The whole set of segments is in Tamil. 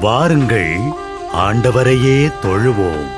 வாருங்கள், ஆண்டவரையே தொழுவோம்.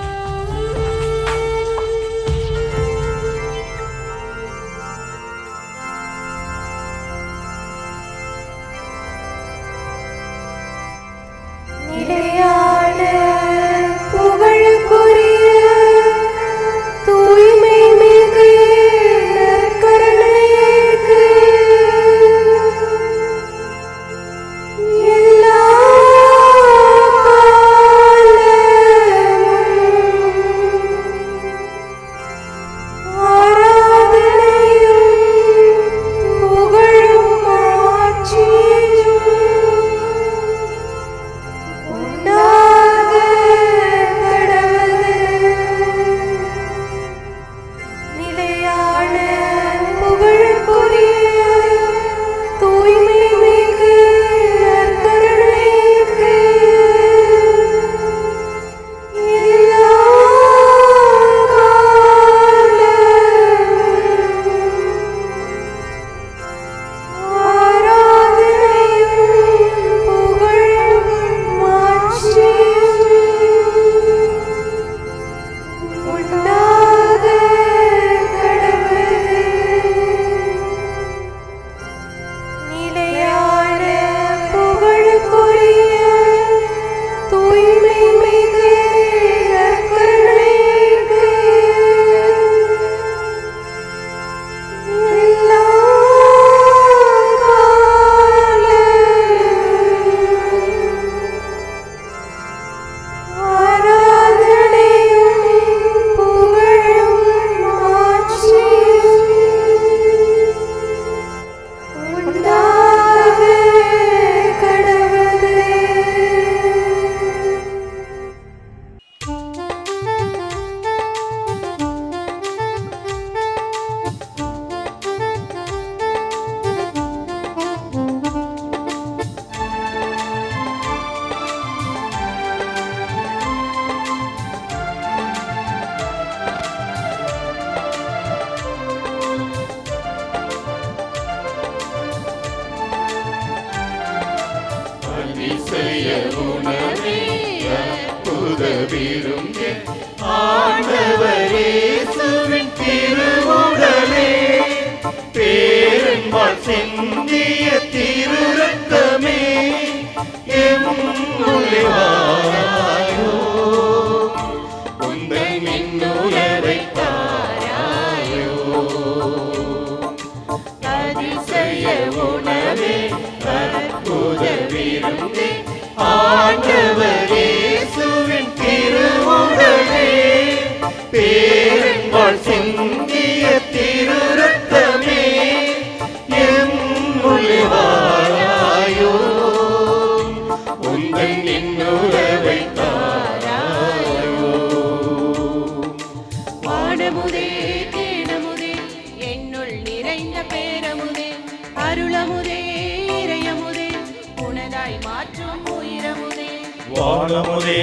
வானமுதே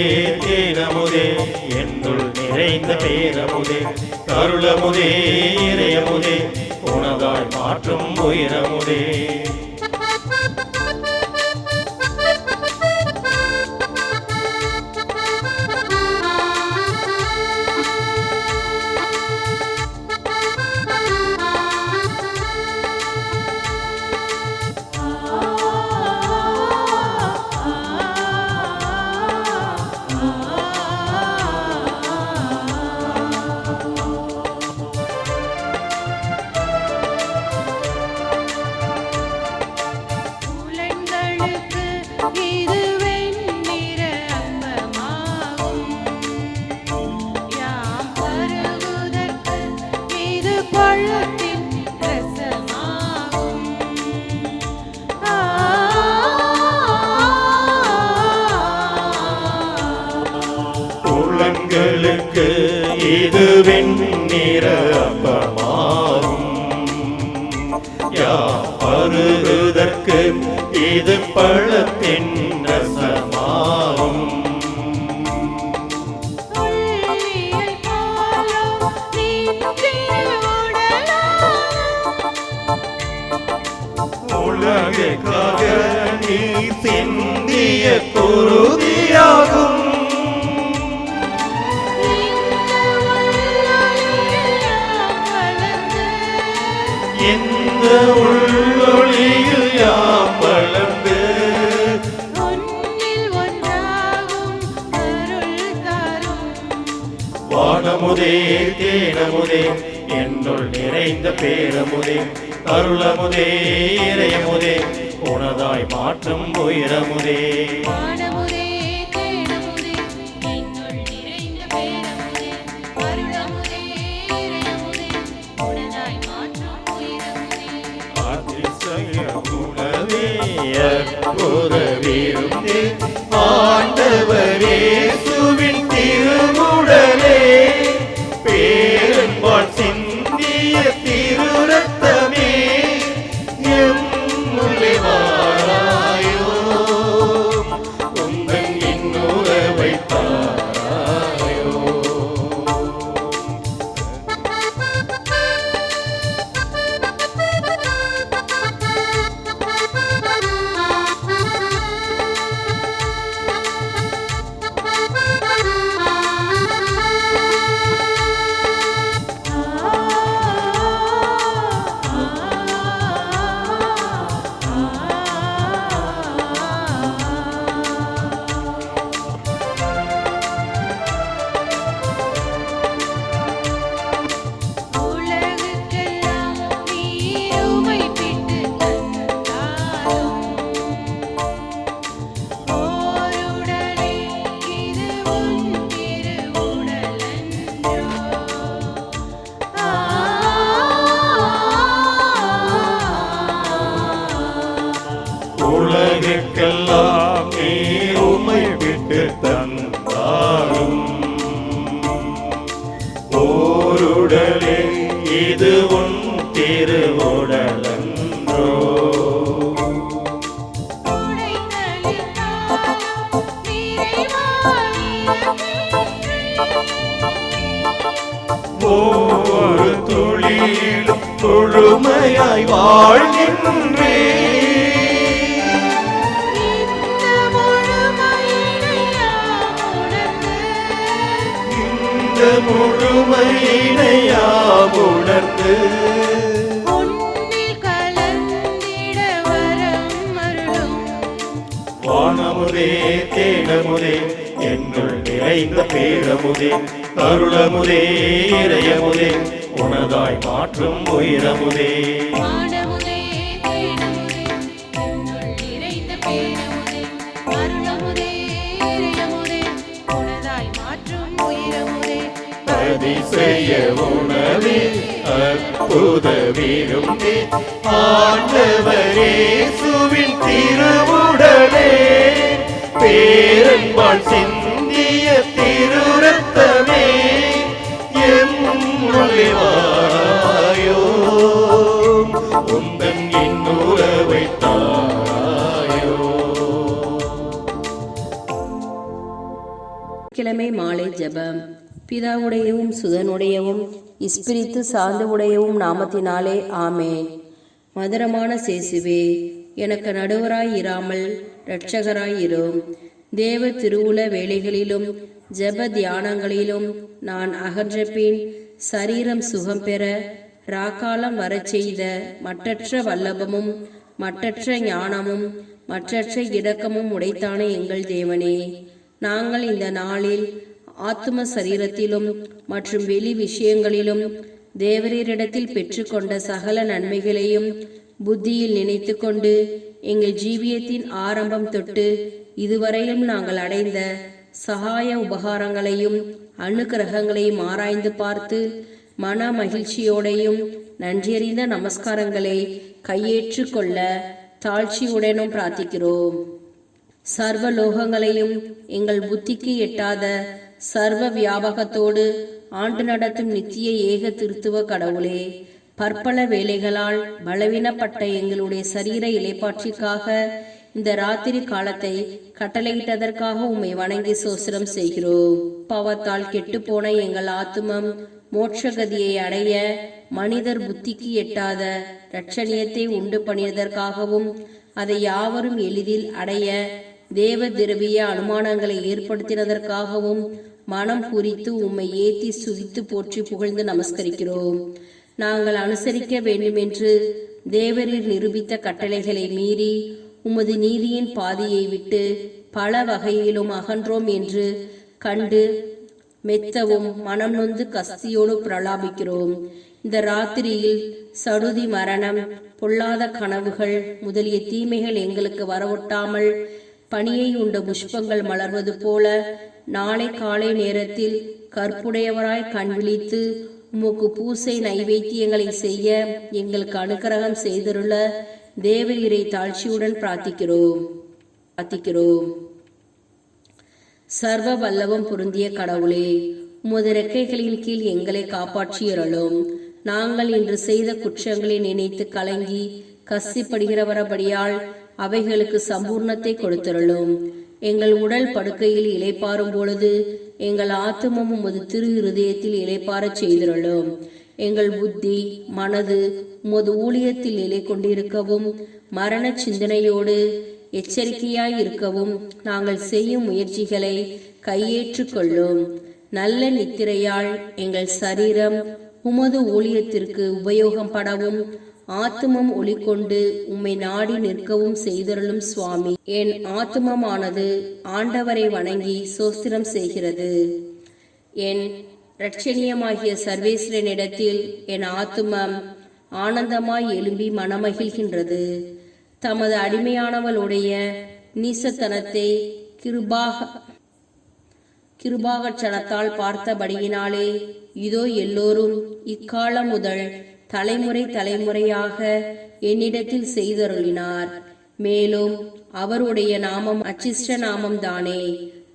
தேனமுதே என்னுள் நிறைந்த பேரமுதே அருளமுதே இறையமுதே உனதாய் மாற்றும் உயிரமுதே. இது வெண்ணிற அப்பமாகும் யாருதற்கு இது பழத்தின் ரசமாகும். உலகுக்காக நீ சிந்திய குருதியாகும். இந்த உள்ளொளியில் யாம் வளர்ந்து வானமுதே தேனமுதே என்னுள் நிறைந்த பேரமுதே அருளமுதே இறையமுதே உனதாய் மாற்றும் உயரமுதே. அதிசய உணவே அற்புத விருந்தே ஆண்டவரே இயேசுவின் திருவுடலே பேரன்பால் சிந்திய திரு ரத்தமே எம்முள்ளே வாராயோ உந்தன் இன்னுறவை தாராயோ. உலகுக்கெல்லாம் நீர் உம்மை விட்டு தந்தாலும் ஓருடலே இது உன் திருவுடலன்றோ. ஒவ்வொரு துளியிலும் முழுமையாய் வாழ்கின்றே முழுமையினையாம் உணர்ந்து வானமுதே தேனமுதே என்னுள் நிறைந்த பேரமுதே அருளமுதே இறையமுதே உனதாய் மாற்றும் உயிரமுதே. அதிசய உணவே அற்புத விருந்தே ஆண்டவரே இயேசுவின் திருவுடலே பேரன்பால் சிந்திய திரு ரத்தமே எம்முள்ளே வாராயோ உந்தன் இன்னுறவை தாராயோ. கிழமை மாலை ஜெபம். பிதாவுடையவும் சுதனுடையவும் இஸ்பிரித்து சார்ந்த உடையவும் நாமத்தினாலே ஆமேன். மதுரமான சேசுவே, எனக்கு நடுவராய் இராமல் இரட்சகராய் இரும். தேவ திருவுல வேளைகளிலும் ஜெப தியானங்களிலும் நான் அகன்ற பின் சரீரம் சுகம் பெற ராக்காலம் வரச் செய்த மற்றற்ற வல்லபமும் மற்றற்ற ஞானமும் மற்றற்ற இடக்கமும் உடைத்தானே எங்கள் தேவனே, நாங்கள் இந்த நாளில் ஆத்தும சரீரத்திலும் மற்றும் வெளி விஷயங்களிலும் தேவரீரிடத்தில் பெற்றுக்கொண்ட சகல நன்மைகளையும் புத்தியில் நினைத்து கொண்டு எங்கள் ஜீவியத்தின் ஆரம்பம் தொட்டு இதுவரையிலும் நாங்கள் அடைந்த சகாய உபகாரங்களையும் அனுக்கிரகங்களையும் ஆராய்ந்து பார்த்து மன மகிழ்ச்சியோடையும் நன்றியறிந்த நமஸ்காரங்களை கையேற்று கொள்ள தாழ்ச்சியுடனும் பிரார்த்திக்கிறோம். சர்வ லோகங்களையும் எங்கள் புத்திக்கு எட்டாத சர்வ வியாபகத்தோடு ஆண்டு நடத்தும் நித்திய ஏக திருத்துவ கடவுளே, பற்பல வேலைகளால் பலவீனப்பட்ட எங்களுடைய சரீர இலைப்பாற்றிற்காக இந்த ராத்திரி காலத்தை கட்டளையிட்டதற்காக உம்மை வணங்கி சோசரம் செய்கிறோம். பாவத்தால் கெட்டுப்போன எங்கள் ஆத்துமம் மோட்சகதியை அடைய மனிதர் புத்திக்கு எட்டாத இரட்சணியத்தை உண்டு பண்ணியதற்காகவும் அதை யாவரும் எளிதில் அடைய தேவ திரவிய அனுமானங்களை ஏற்படுத்தினதற்காகவும் மனம் குறித்து உம்மை ஏத்தி சுதித்து போற்றி புகழ்ந்து நமஸ்கரிக்கிறோம். நாங்கள் அனுசரிக்க வேண்டுமென்று தேவரீர் நிரூபித்த கட்டளைகளை மீறி உமது நீதியின் பாதையை விட்டு பல வகையிலும் அகன்றோம் என்று கண்டு மெத்தவும் மனம் நொந்து கஸ்தியோடு பிரலாபிக்கிறோம். இந்த ராத்திரியில் சடுதி, மரணம், பொல்லாத கனவுகள் முதலிய தீமைகள் எங்களுக்கு வரவொட்டாமல் பனியை உண்ட புஷ்பங்கள் மலர்வது போல நாளை காலை நேரத்தில் கற்புடையவராய் கண் விழித்து உமக்கு பூசை நைவேத்தியங்களை செய்ய எங்களுக்கு அனுக்கிரகம் செய்திருள்ள தேவரீரை தாழ்ச்சியுடன் பிரார்த்திக்கிறோம். சர்வ வல்லவம் பொருந்திய கடவுளே, உமது ரெக்கைகளின் கீழ் எங்களை காப்பாற்றியருளும். நாங்கள் இன்று செய்த குற்றங்களை நினைத்து கலங்கி கசிப்படுகிறவரபடியால் அவைகளுக்கு சம்பூர்ணத்தை கொடுத்தருளும். எங்கள் உடல் படுக்கையில் இளைப்பாறும் பொழுது எங்கள் ஆத்துமம் உமது திரு இருதயத்தில் இளைப்பாறச் செய்திருளும். எங்கள் புத்தி மனது உமது ஊழியத்தில் நிலை கொண்டிருக்கவும் மரண சிந்தனையோடு எச்சரிக்கையாய் இருக்கவும் நாங்கள் செய்யும் முயற்சிகளை கையேற்று கொள்ளும். நல்ல நித்திரையால் எங்கள் சரீரம் உமது ஊழியத்திற்கு உபயோகம் படவும் ஆத்துமம் ஒளி கொண்டு உம்மை நாடி நிற்கவும் செய்தருளும் சுவாமி. என் ஆத்துமமானது ஆண்டவரை வணங்கி சோஸ்திரம் செய்கிறது. என் இரட்சணியமாகிய சர்வேஸ்வரனிடத்தில் என் ஆத்துமம் ஆனந்தமாய் எழும்பி மனமகிழ்கின்றது. தமது அடிமையானவளுடைய நீசத்தனத்தை கிருபாகச்சனத்தால் பார்த்தபடியினாலே இதோ எல்லோரும் இக்காலம் முதல் தலைமுறை தலைமுறையாக என்னிடத்தில் செய்தருளினார். மேலும் அவருடைய நாமம் அச்சிஷ்ட நாமம் தானே.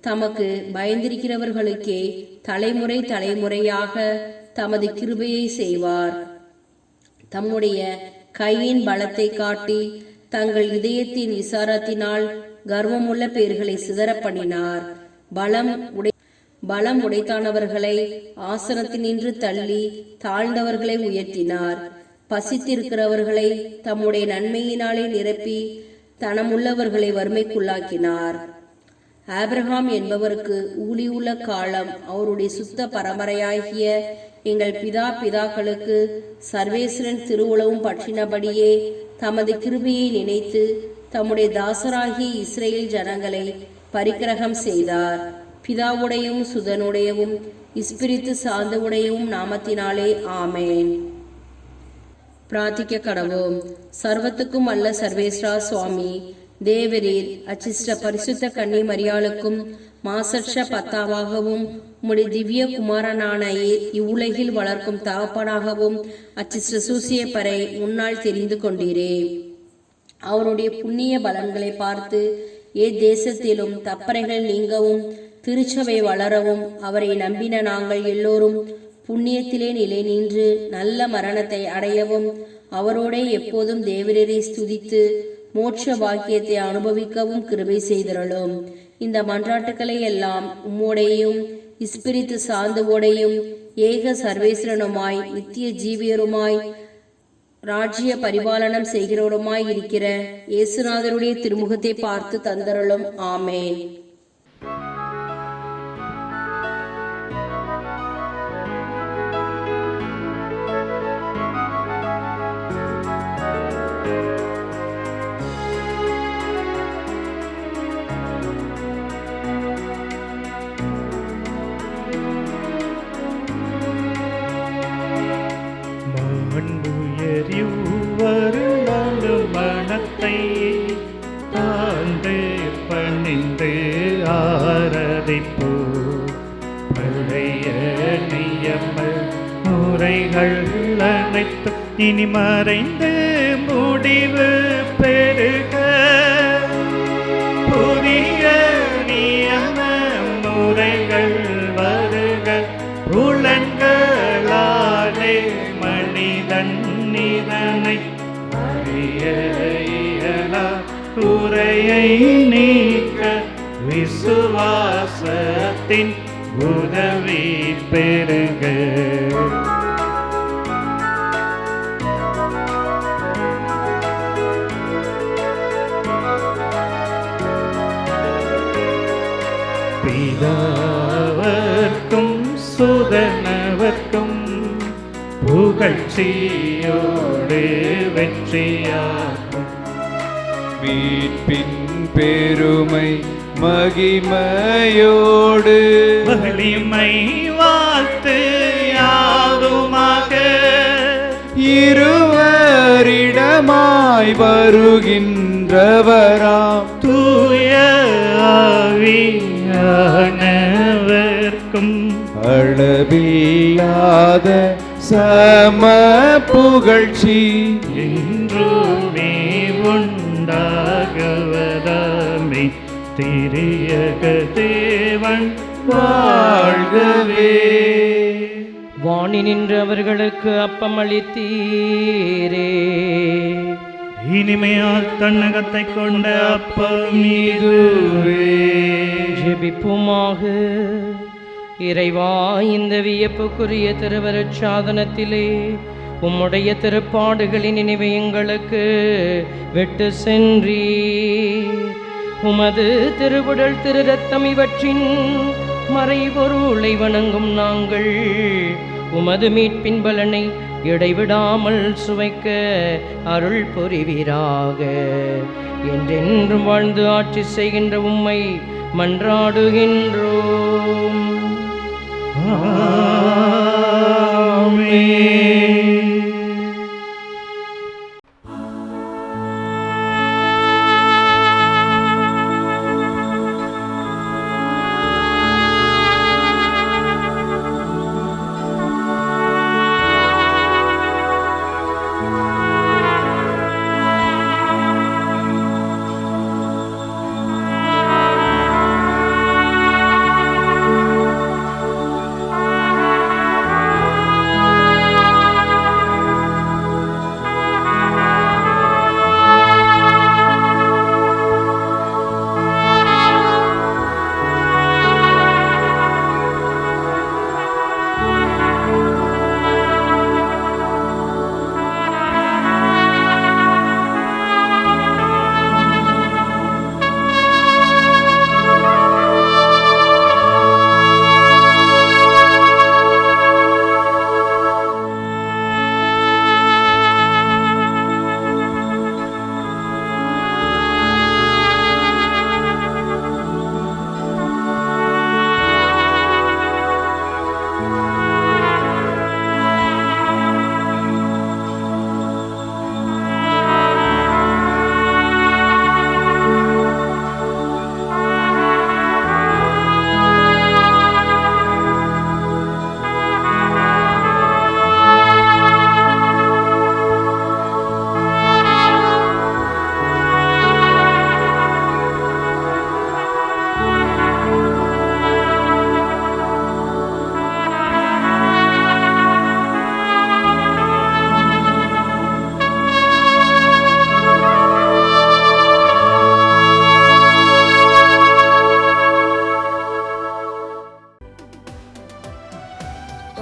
தமக்கு பயந்திருக்கிறவர்களுக்கே தலைமுறை தலைமுறையாக தமது கிருபையை செய்வார். தம்முடைய கையின் பலத்தை காட்டி தங்கள் இதயத்தின் விசாரத்தினால் கர்வமுள்ள பேர்களை சிதற பண்ணினார். பலம் உடைத்தானவர்களை ஆசனத்தினின்று தள்ளி தாழ்ந்தவர்களை உயர்த்தினார். பசித்திருக்கிறவர்களை தம்முடைய நன்மையினாலே நிரப்பி தனமுள்ளவர்களை வறுமைக்குள்ளாக்கினார். ஆபிரகாம் என்பவருக்கு ஊழியுள்ள காலம் அவருடைய சுத்த பரம்பரையாகிய எங்கள் பிதாக்களுக்கு சர்வேஸ்வரன் திருவுளவும் பற்றினபடியே தமது கிருபையை நினைத்து தம்முடைய தாசராகிய இஸ்ரேல் ஜனங்களை பரிக்கிரகம் செய்தார். பிதாவுடையவும் சுதனுடையவும் இஸ்பிரித்து சாந்தவுடையவும் நாமத்தினாலே ஆமேன். பிரார்த்திக்க கடவோம். சர்வத்துக்கும் அல்ல சர்வேஸ்வரா சுவாமி, தேவரீர் அச்சிஷ்ட பரிசுத்த கன்னி மரியாளுக்கும் மாசற்ற பத்தாவாகவும் உம்முடைய திவ்ய குமாரனான இவ்வுலகில் வளர்க்கும் தகப்பனாகவும் அச்சிஷ்ட சூசியப்பரை முன்னால் தெரிந்து கொண்டீரே. அவருடைய புண்ணிய பலன்களை பார்த்து தேசத்திலும் தப்பறைகள் நீங்கவும் திருச்சபை வளரவும் அவரை நம்பின நாங்கள் எல்லோரும் புண்ணியத்திலே நிலை நின்று நல்ல மரணத்தை அடையவும் அவரோடே எப்போதும் தேவரீரை ஸ்துதித்து மோட்ச பாக்கியத்தை அனுபவிக்கவும் கிருபை செய்திருளும். இந்த மன்றாட்டுக்களை எல்லாம் உம்மோடையும் இஸ்பிரித்து சார்ந்தவோடையும் ஏக சர்வேஸ்வரனுமாய் நித்திய ஜீவியருமாய் ராஜ்ய பரிபாலனம் செய்கிறவருமாய் இருக்கிற இயேசுநாதருடைய திருமுகத்தை பார்த்து தந்தருளும். ஆமேன். மனத்தை தாழ்ந்து பணிந்து ஆராதிப்போ. பழைய நியம முறைகள் அனைத்தும் இனி மறைந்து முடிவு பெறுக. புதிய நியம முறைகள் வருக. புலன்களாலே மனிதன் இதனை குறையை நீக்க விசுவாசத்தின் உதவி பெறுக. பிதாவர்க்கும் சுதனவர்க்கும் புகழ்ச்சியோடு வெற்றியாகும். மீட்பின் பெருமை மகிமையோடு வலிமை வாழ்த்து யாதுமாக இருவரிடமாய் வருகின்றவராம் தூய ஆவியானவர்க்கும் அளவில்லாத சம புகழ்ச்சி என்றுமே உண்டாகுவதாமே. திரியக தேவன் வாழ்கவே. வாணி நின்று அவர்களுக்கு அப்பம் அளித்தீரே. இனிமையால் தன்னகத்தை கொண்ட அப்பம் இதுவே. ஜெபிப்புமாக. இறைவா, இந்த வியப்புக்குரிய திருவருட் சாதனத்திலே உம்முடைய திருப்பாடுகளின் நினைவை எங்களுக்கு விட்டு சென்றீர். உமது திருவுடல் திரு ரத்தம் இவற்றின் மறைபொருளை வணங்கும் நாங்கள் உமது மீட்பின் பலனை இடைவிடாமல் சுவைக்க அருள் புரிவீராக. என்றென்றும் வாழ்ந்து ஆட்சி செய்கின்ற உம்மை மன்றாடுகின்றோம். ஆமென்.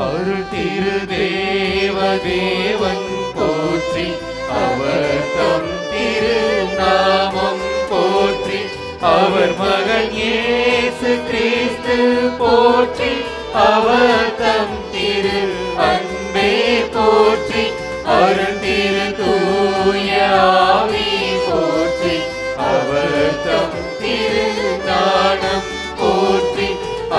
அருள் திரு தேவன் போற்றி, அவர் தம் திரு நாமம் போற்றி, அவர் மகன் இயேசு கிறிஸ்து போற்றி, அவர் தம் திரு அன்பே போற்றி, அருள் திரு தூய ஆவி போற்றி, அவர் தம் திரு ஞானம் போற்றி,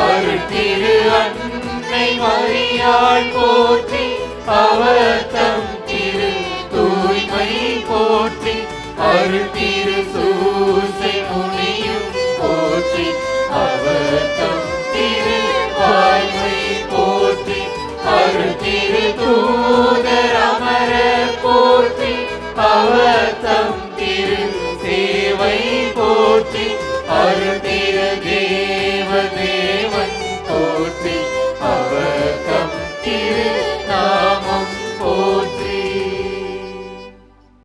அருள் திரு அன்னை மரியாள் போற்றி, அவர் தம்